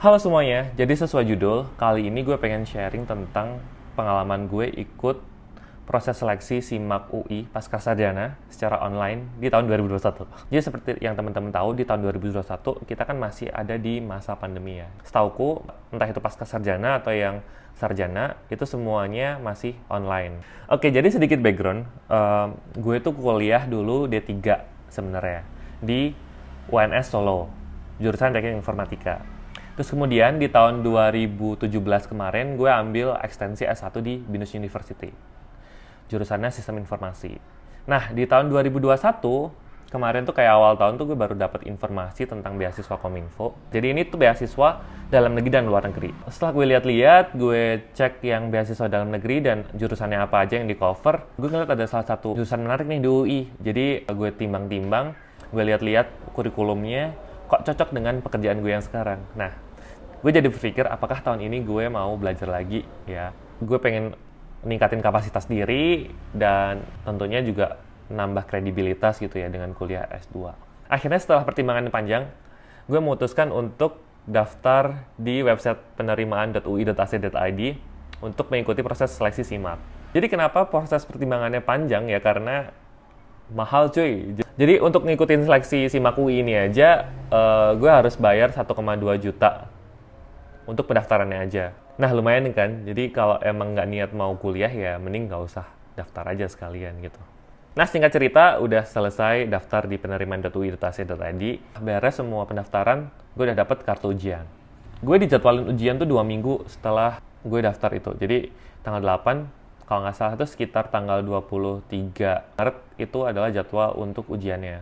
Halo semuanya, jadi sesuai judul, kali ini gue pengen sharing tentang pengalaman gue ikut proses seleksi SIMAK UI Pascasarjana secara online di tahun 2021. Jadi seperti yang teman-teman tahu, di tahun 2021 kita kan masih ada di masa pandemi ya. Setauku, entah itu Pascasarjana atau yang sarjana, itu semuanya masih online. Oke, jadi sedikit background, gue tuh kuliah dulu D3 sebenarnya di UNS Solo, jurusan Teknik Informatika. Terus kemudian di tahun 2017 kemarin gue ambil ekstensi S1 di BINUS University. Jurusannya Sistem Informasi. Nah, di tahun 2021 kemarin tuh kayak awal tahun tuh gue baru dapat informasi tentang beasiswa Kominfo. Jadi ini tuh beasiswa dalam negeri dan luar negeri. Setelah gue lihat-lihat, gue cek yang beasiswa dalam negeri dan jurusannya apa aja yang di cover, gue ngeliat ada salah satu jurusan menarik nih di UI. Jadi gue timbang-timbang, gue lihat-lihat kurikulumnya, kok cocok dengan pekerjaan gue yang sekarang. Nah, gue jadi berpikir apakah tahun ini gue mau belajar lagi ya. Gue pengen ningkatin kapasitas diri dan tentunya juga nambah kredibilitas gitu ya dengan kuliah S2. Akhirnya setelah pertimbangan panjang, gue memutuskan untuk daftar di website penerimaan.ui.ac.id untuk mengikuti proses seleksi SIMAK. Jadi kenapa proses pertimbangannya panjang ya? Karena mahal cuy. Jadi untuk ngikutin seleksi SIMAK UI ini aja, gue harus bayar 1,2 juta untuk pendaftarannya aja. Nah lumayan kan, jadi kalau emang nggak niat mau kuliah ya mending nggak usah daftar aja sekalian gitu. Nah singkat cerita, udah selesai daftar di penerimaan.ui.ac.id, beres semua pendaftaran, gue udah dapet kartu ujian. Gue dijadwalin ujian tuh 2 minggu setelah gue daftar itu, jadi tanggal 8, kalau nggak salah itu sekitar tanggal 23 Maret itu adalah jadwal untuk ujiannya.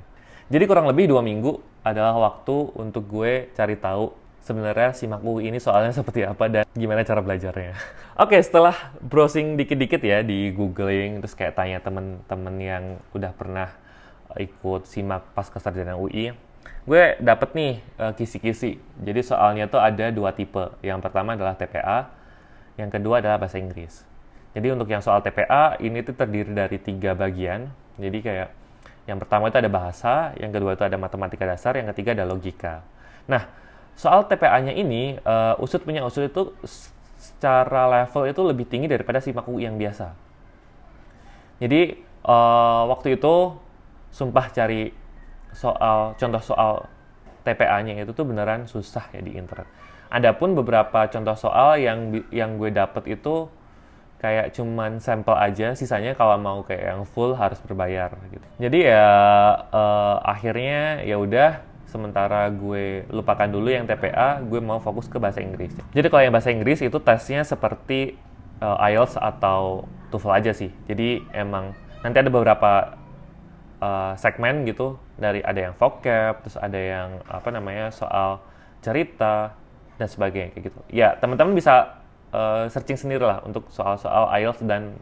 Jadi kurang lebih 2 minggu adalah waktu untuk gue cari tahu sebenarnya SIMAK UI ini soalnya seperti apa dan gimana cara belajarnya. Oke, setelah browsing dikit-dikit ya di googling, terus kayak tanya temen-temen yang udah pernah ikut SIMAK Pascasarjana UI, gue dapet nih kisi-kisi. Jadi soalnya tuh ada 2 tipe. Yang pertama adalah TPA, yang kedua adalah bahasa Inggris. Jadi untuk yang soal TPA, ini tuh terdiri dari 3 bagian. Jadi kayak yang pertama itu ada bahasa, yang kedua itu ada matematika dasar, yang ketiga ada logika. Nah, soal TPA-nya ini, USUD punya USUD itu secara level itu lebih tinggi daripada SIMAK UI yang biasa. Jadi, waktu itu sumpah cari contoh soal TPA-nya itu tuh beneran susah ya di internet. Adapun beberapa contoh soal yang gue dapet itu kayak cuman sampel aja, sisanya kalau mau kayak yang full harus berbayar gitu. Jadi ya akhirnya ya udah, sementara gue lupakan dulu yang TPA, gue mau fokus ke bahasa Inggris. Jadi kalau yang bahasa Inggris itu tesnya seperti IELTS atau TOEFL aja sih. Jadi emang nanti ada beberapa segmen gitu, dari ada yang vocab, terus ada yang soal cerita dan sebagainya kayak gitu. Ya teman-teman bisa searching sendiri lah untuk soal-soal IELTS dan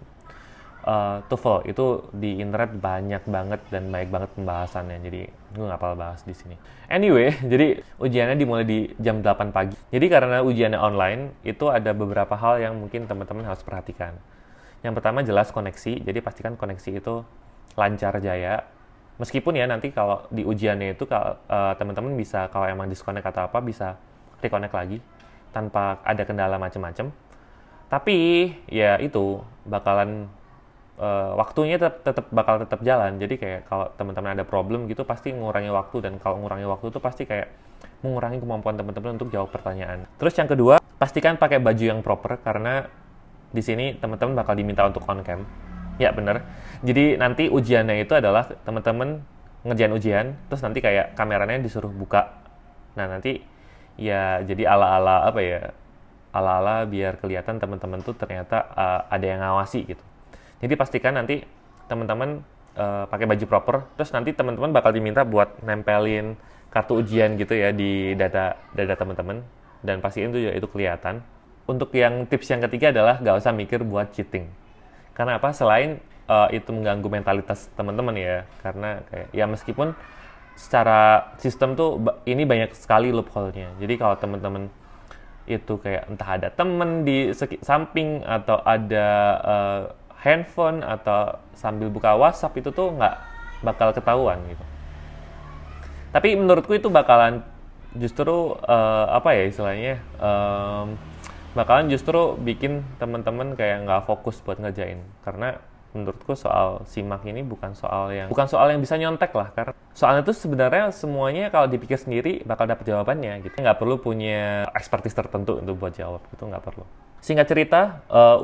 TOEFL itu di internet banyak banget dan baik banget pembahasannya, jadi gue nggak bakal bahas di sini. Anyway, jadi ujiannya dimulai di jam 8 pagi. Jadi karena ujiannya online, itu ada beberapa hal yang mungkin teman-teman harus perhatikan. Yang pertama jelas koneksi, jadi pastikan koneksi itu lancar jaya. Meskipun ya nanti kalau di ujiannya itu teman-teman bisa, kalau emang disconnect atau apa, bisa reconnect lagi tanpa ada kendala macam-macam. Tapi ya itu bakalan waktunya bakal tetap jalan. Jadi kayak kalau teman-teman ada problem gitu pasti mengurangi waktu, dan kalau mengurangi waktu itu pasti kayak mengurangi kemampuan teman-teman untuk jawab pertanyaan. Terus yang kedua, pastikan pakai baju yang proper karena di sini teman-teman bakal diminta untuk on cam. Ya bener. Jadi nanti ujiannya itu adalah teman-teman ngerjain ujian, terus nanti kayak kameranya disuruh buka. Nah nanti ya jadi ala-ala ala-ala biar kelihatan teman-teman tuh ternyata ada yang ngawasi gitu. Jadi pastikan nanti teman-teman pakai baju proper, terus nanti teman-teman bakal diminta buat nempelin kartu ujian gitu ya di dada teman-teman, dan pastiin tuh itu kelihatan. Untuk yang tips yang ketiga adalah nggak usah mikir buat cheating. Karena apa? Selain itu mengganggu mentalitas teman-teman ya, karena kayak ya meskipun secara sistem tuh ini banyak sekali loophole-nya. Jadi kalau teman-teman itu kayak entah ada temen di samping atau ada handphone atau sambil buka WhatsApp, itu tuh nggak bakal ketahuan gitu. Tapi menurutku itu bakalan justru apa ya istilahnya, bakalan justru bikin teman-teman kayak nggak fokus buat ngerjain. Karena menurutku soal SIMAK ini bukan soal yang bisa nyontek lah, karena soalnya itu sebenarnya semuanya kalau dipikir sendiri bakal dapet jawabannya gitu. Nggak perlu punya expertise tertentu untuk buat jawab, itu nggak perlu. Singkat cerita,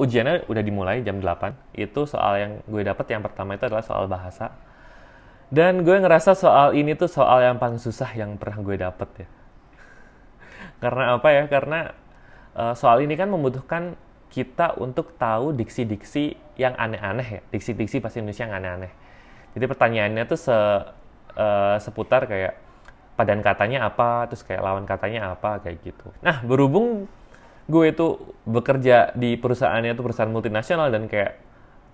ujiannya udah dimulai jam 8. Itu soal yang gue dapet yang pertama itu adalah soal bahasa. Dan gue ngerasa soal ini tuh soal yang paling susah yang pernah gue dapet ya. Karena apa ya? Karena soal ini kan membutuhkan kita untuk tahu diksi-diksi yang aneh-aneh ya. Diksi-diksi bahasa Indonesia yang aneh-aneh. Jadi pertanyaannya tuh seputar kayak padan katanya apa, terus kayak lawan katanya apa, kayak gitu. Nah, berhubung gue itu bekerja di perusahaannya tuh perusahaan multinasional dan kayak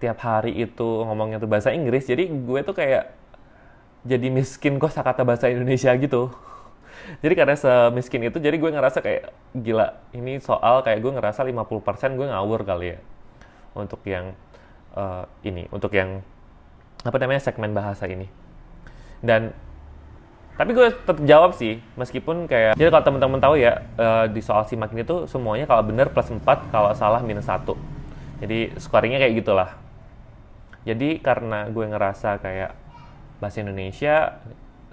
tiap hari itu ngomongnya tuh bahasa Inggris, jadi gue tuh kayak jadi miskin kosakata bahasa Indonesia gitu. Jadi karena semiskin itu, jadi gue ngerasa kayak gila, ini soal kayak gue ngerasa 50% gue ngawur kali ya untuk yang untuk yang apa namanya segmen bahasa ini. Dan tapi gue tetap jawab sih, meskipun kayak jadi kalau teman-teman tahu ya, di soal SIMAK ini tuh semuanya kalau bener plus 4, kalau salah minus 1. Jadi scoringnya kayak gitulah. Jadi karena gue ngerasa kayak bahasa Indonesia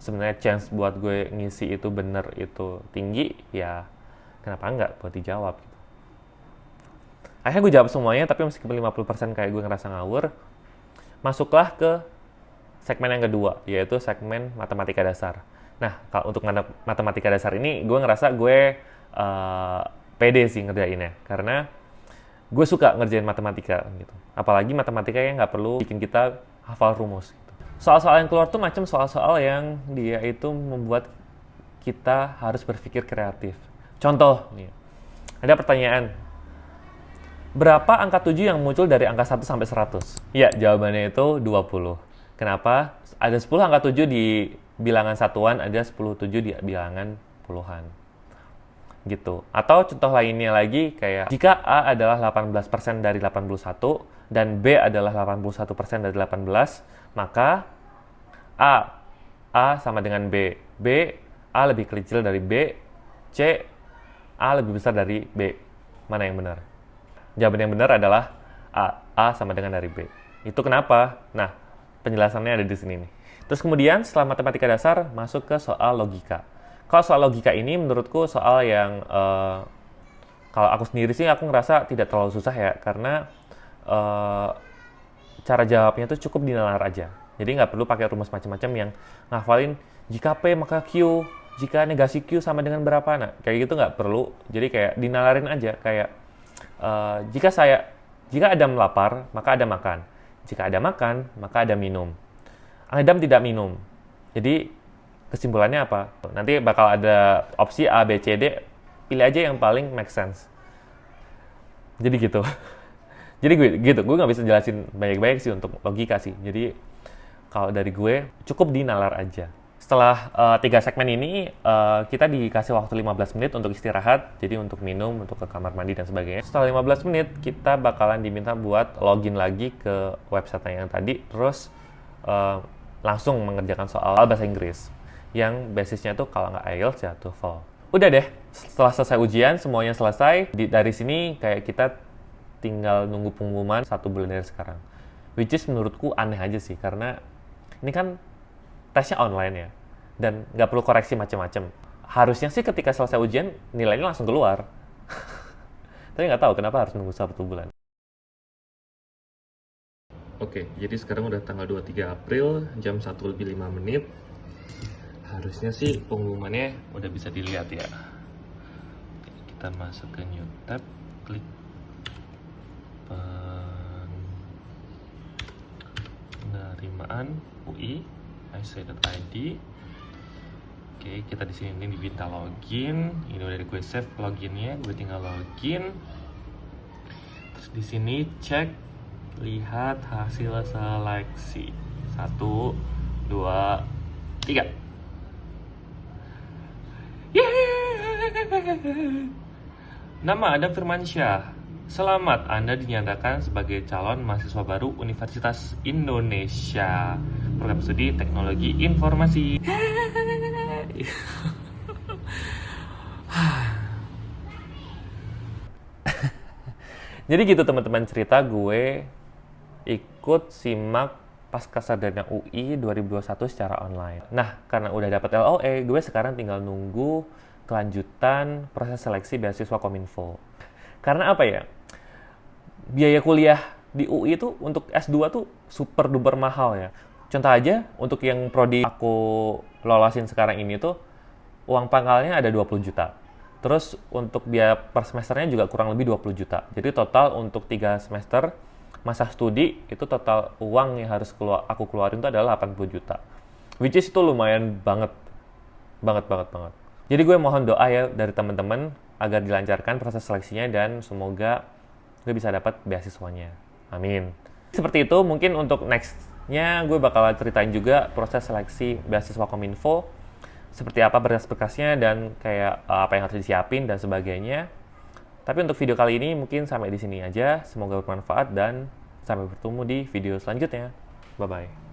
sebenarnya chance buat gue ngisi itu bener itu tinggi, ya kenapa enggak buat dijawab gitu. Akhirnya gue jawab semuanya, tapi meskipun 50% kayak gue ngerasa ngawur, masuklah ke segmen yang kedua, yaitu segmen matematika dasar. Nah, kalau untuk matematika dasar ini, gue ngerasa gue pede sih ngerjainnya, karena gue suka ngerjain matematika gitu. Apalagi matematika yang nggak perlu bikin kita hafal rumus gitu. Soal-soal yang keluar tuh macam soal-soal yang dia itu membuat kita harus berpikir kreatif. Contoh, nih, ada pertanyaan, berapa angka 7 yang muncul dari angka 1 sampai 100? Ya, jawabannya itu 20. Kenapa? Ada 10 angka 7 di bilangan satuan, ada 10 7 di bilangan puluhan. Gitu. Atau contoh lainnya lagi kayak, jika A adalah 18% dari 81 dan B adalah 81% dari 18, maka A sama dengan B. A lebih kecil dari B, C, A lebih besar dari B. Mana yang benar? Jawaban yang benar adalah A sama dengan dari B. Itu kenapa? Nah, penjelasannya ada di sini nih. Terus kemudian setelah matematika dasar, masuk ke soal logika. Kalau soal logika ini menurutku soal yang kalau aku sendiri sih aku ngerasa tidak terlalu susah ya, karena cara jawabnya tuh cukup dinalar aja. Jadi nggak perlu pakai rumus macam-macam yang ngafalin jika P maka Q, jika negasi Q sama dengan berapa. Nah, kayak gitu nggak perlu. Jadi kayak dinalarin aja, kayak jika Adam lapar, maka ada makan. Jika ada makan, maka ada minum. Adam tidak minum. Jadi kesimpulannya apa? Nanti bakal ada opsi A, B, C, D. Pilih aja yang paling make sense. Jadi gitu. Jadi gue nggak bisa jelasin banyak-banyak sih untuk logika sih. Jadi kalau dari gue cukup dinalar aja. Setelah 3 segmen ini, kita dikasih waktu 15 menit untuk istirahat, jadi untuk minum, untuk ke kamar mandi dan sebagainya. Setelah 15 menit, kita bakalan diminta buat login lagi ke website yang tadi, terus langsung mengerjakan soal bahasa Inggris, yang basisnya tuh kalau nggak IELTS ya TOEFL. Udah deh, setelah selesai ujian, semuanya selesai. Dari sini kayak kita tinggal nunggu pengumuman 1 bulan dari sekarang. Which is menurutku aneh aja sih, karena ini kan tesnya online ya, dan nggak perlu koreksi macam-macam. Harusnya sih ketika selesai ujian, nilainya langsung keluar. Tapi nggak tahu kenapa harus nunggu 1 bulan. Oke, jadi sekarang udah tanggal 23 April, jam 1:05. Harusnya sih pengumumannya udah bisa dilihat ya. Kita masuk ke new tab, klik penerimaan UI IC.id. Oke, kita di sini diminta login. Ini udah gue save loginnya, gue tinggal login. Terus di sini cek, lihat hasil seleksi. 1, 2, 3. Yeay! Nama Adam Firmansyah. Selamat, Anda dinyatakan sebagai calon mahasiswa baru Universitas Indonesia, program studi Teknologi Informasi. Jadi gitu teman-teman, cerita gue ikut simak Pascasarjana UI 2021 secara online. Nah, karena udah dapat LOE, gue sekarang tinggal nunggu kelanjutan proses seleksi beasiswa Kominfo. Karena apa ya? Biaya kuliah di UI itu untuk S2 tuh super duper mahal ya. Contoh aja, untuk yang prodi aku lolosin sekarang ini tuh, uang pangkalnya ada 20 juta. Terus untuk biaya per semesternya juga kurang lebih 20 juta. Jadi total untuk 3 semester masa studi itu total uang yang harus aku keluarin itu adalah 80 juta. Which is itu lumayan banget. Banget. Jadi gue mohon doa ya dari teman-teman agar dilancarkan proses seleksinya dan semoga gue bisa dapat beasiswanya. Amin. Seperti itu, mungkin untuk next-nya gue bakal ceritain juga proses seleksi beasiswa Kominfo, seperti apa berkas-berkasnya dan kayak apa yang harus disiapin dan sebagainya. Tapi untuk video kali ini mungkin sampai di sini aja. Semoga bermanfaat dan sampai bertemu di video selanjutnya. Bye-bye.